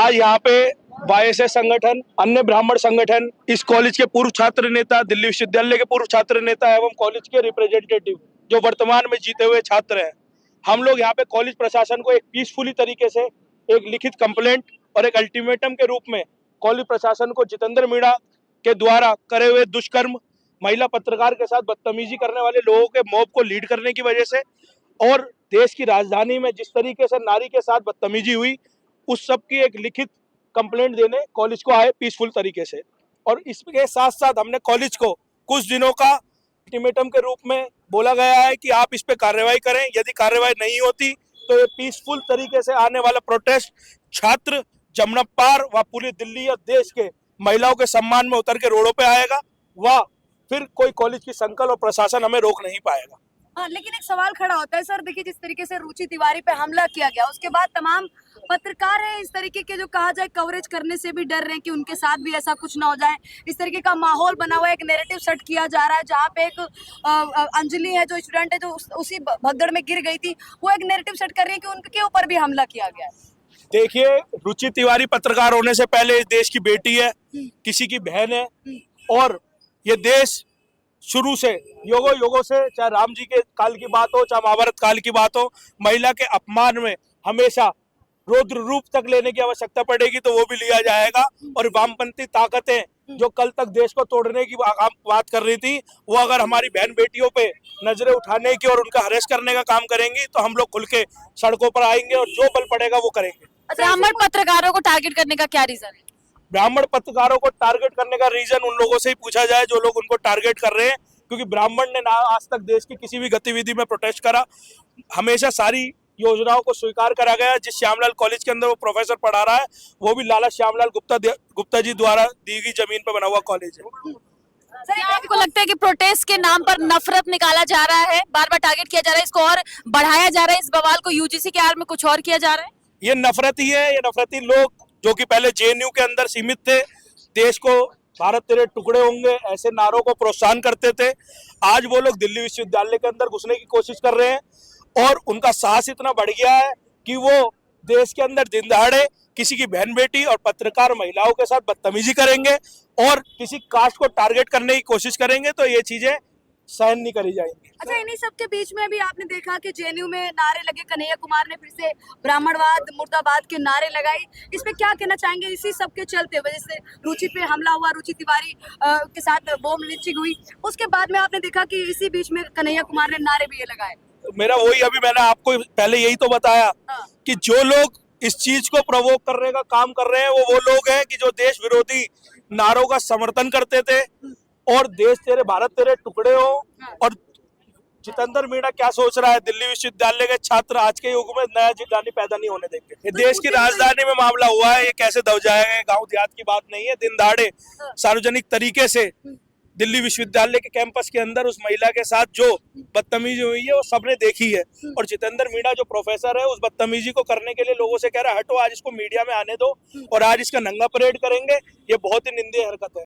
आज यहाँ पे वाईएसएस संगठन, अन्य ब्राह्मण संगठन, इस कॉलेज के पूर्व छात्र नेता, दिल्ली विश्वविद्यालय के पूर्व छात्र नेता एवं कॉलेज के रिप्रेजेंटेटिव जो वर्तमान में जीते हुए छात्र हैं, हम लोग यहाँ पे कॉलेज प्रशासन को एक पीसफुली तरीके से एक लिखित कंप्लेंट और एक अल्टीमेटम के रूप में कॉलेज प्रशासन को जितेंद्र मीणा के द्वारा करे हुए दुष्कर्म, महिला पत्रकार के साथ बदतमीजी करने वाले लोगों के मॉब को लीड करने की वजह से और देश की राजधानी में जिस तरीके से नारी के साथ बदतमीजी हुई, उस सब की एक लिखित कंप्लेंट देने कॉलेज को आए पीसफुल तरीके से। और इसके साथ साथ हमने कॉलेज को कुछ दिनों का अल्टीमेटम के रूप में बोला गया है कि आप इस पे कार्रवाई करें। यदि कार्रवाई नहीं होती तो ये पीसफुल तरीके से आने वाला प्रोटेस्ट छात्र जमुना पार व पूरी दिल्ली और देश के महिलाओं के सम्मान में उतर के रोडों पे आएगा, व फिर कोई कॉलेज की संकल्प और प्रशासन हमें रोक नहीं पाएगा। हाँ, लेकिन एक सवाल खड़ा होता है सर, देखिए जिस तरीके से रुचि तिवारी पे हमला किया गया, उसके बाद तमाम पत्रकार हैं इस तरीके के जो कहा जाए कवरेज करने से भी डर रहे हैं कि उनके साथ भी ऐसा कुछ ना हो जाए। इस तरीके का माहौल बना हुआ है, एक नैरेटिव सेट किया जा रहा है जहाँ पे एक अंजलि है जो स्टूडेंट है जो उसी भगदड़ में गिर गई थी, वो एक नैरेटिव सेट कर रही है कि उनके ऊपर भी हमला किया गया है। देखिए, रुचि तिवारी पत्रकार होने से पहले इस देश की बेटी है, किसी की बहन है, और ये देश शुरू से युगों से, चाहे राम जी के काल की बात हो, चाहे महाभारत काल की बात हो, महिला के अपमान में हमेशा रौद्र रूप तक लेने की आवश्यकता पड़ेगी तो वो भी लिया जाएगा। और वामपंथी ताकतें जो कल तक देश को तोड़ने की बात कर रही थी, वो अगर हमारी बहन बेटियों पे नजरें उठाने की और उनका हरेस करने का काम करेंगी तो हम लोग खुल के सड़कों पर आएंगे और जो बल पड़ेगा वो करेंगे। ब्राह्मण पत्रकारों को टारगेट करने का क्या रीजन है? ब्राह्मण पत्रकारों को टारगेट करने का रीजन उन लोगों से ही पूछा जाए जो लोग उनको टारगेट कर रहे हैं, क्योंकि ब्राह्मण ने ना आज तक देश की किसी भी गतिविधि में प्रोटेस्ट करा। हमेशा सारी योजनाओं को स्वीकार करा गया। जिस श्यामलाल कॉलेज के अंदर वो प्रोफेसर पढ़ा रहा है, वो भी लाला श्यामलाल गुप्ता जी द्वारा दी गई जमीन पर बना हुआ कॉलेज है। सर, आपको लगता है कि प्रोटेस्ट के नाम पर नफरत निकाला जा रहा है, बार बार टारगेट किया जा रहा है, इसको और बढ़ाया जा रहा है, इस बवाल को यूजीसी के आड़ में कुछ और किया जा रहा है? ये नफरत ही है। ये नफरती लोग जो कि पहले जेएनयू के अंदर सीमित थे, देश को भारत तेरे टुकड़े होंगे ऐसे नारों को प्रोत्साहन करते थे, आज वो लोग दिल्ली विश्वविद्यालय के अंदर घुसने की कोशिश कर रहे हैं और उनका साहस इतना बढ़ गया है कि वो देश के अंदर दिन दहाड़े किसी की बहन बेटी और पत्रकार महिलाओं के साथ बदतमीजी करेंगे और किसी कास्ट को टारगेट करने की कोशिश करेंगे। तो ये चीजें सहन नहीं करी जाएंगी। अच्छा, इन्हीं सब के बीच में भी आपने देखा कि जेएनयू में नारे लगे, कन्हैया कुमार ने फिर से ब्राह्मणवाद मुर्दाबाद के नारे लगाई, इस पे क्या कहना चाहेंगे? इसी सब के चलते वजह से रुचि पे हमला हुआ, रुचि तिवारी के साथ बॉम्ब लिंचिंग हुई, उसके बाद में आपने देखा कि इसी बीच में कन्हैया कुमार ने नारे भी ये लगाए। मेरा वही, अभी मैंने आपको पहले यही तो बताया कि जो लोग इस चीज को प्रवोक करने का काम कर रहे हैं वो लोग हैं कि जो देश विरोधी नारों का समर्थन करते थे और देश तेरे भारत तेरे टुकड़े हो। और जितेंद्र मीणा क्या सोच रहा है, दिल्ली विश्वविद्यालय के छात्र आज के युग में नया जिंदगानी पैदा नहीं होने देंगे। ये देश की राजधानी में मामला हुआ है, ये कैसे दब जाएगा? गांव देहात की बात नहीं है। दिन दहाड़े सार्वजनिक तरीके से दिल्ली विश्वविद्यालय के कैंपस के अंदर उस महिला के साथ जो बदतमीजी हुई है वो सबने देखी है। और जितेंद्र मीणा जो प्रोफेसर है उस बदतमीजी को करने के लिए लोगों से कह रहा है हटो, आज इसको मीडिया में आने दो और आज इसका नंगा परेड करेंगे। ये बहुत ही निंदनीय हरकत है।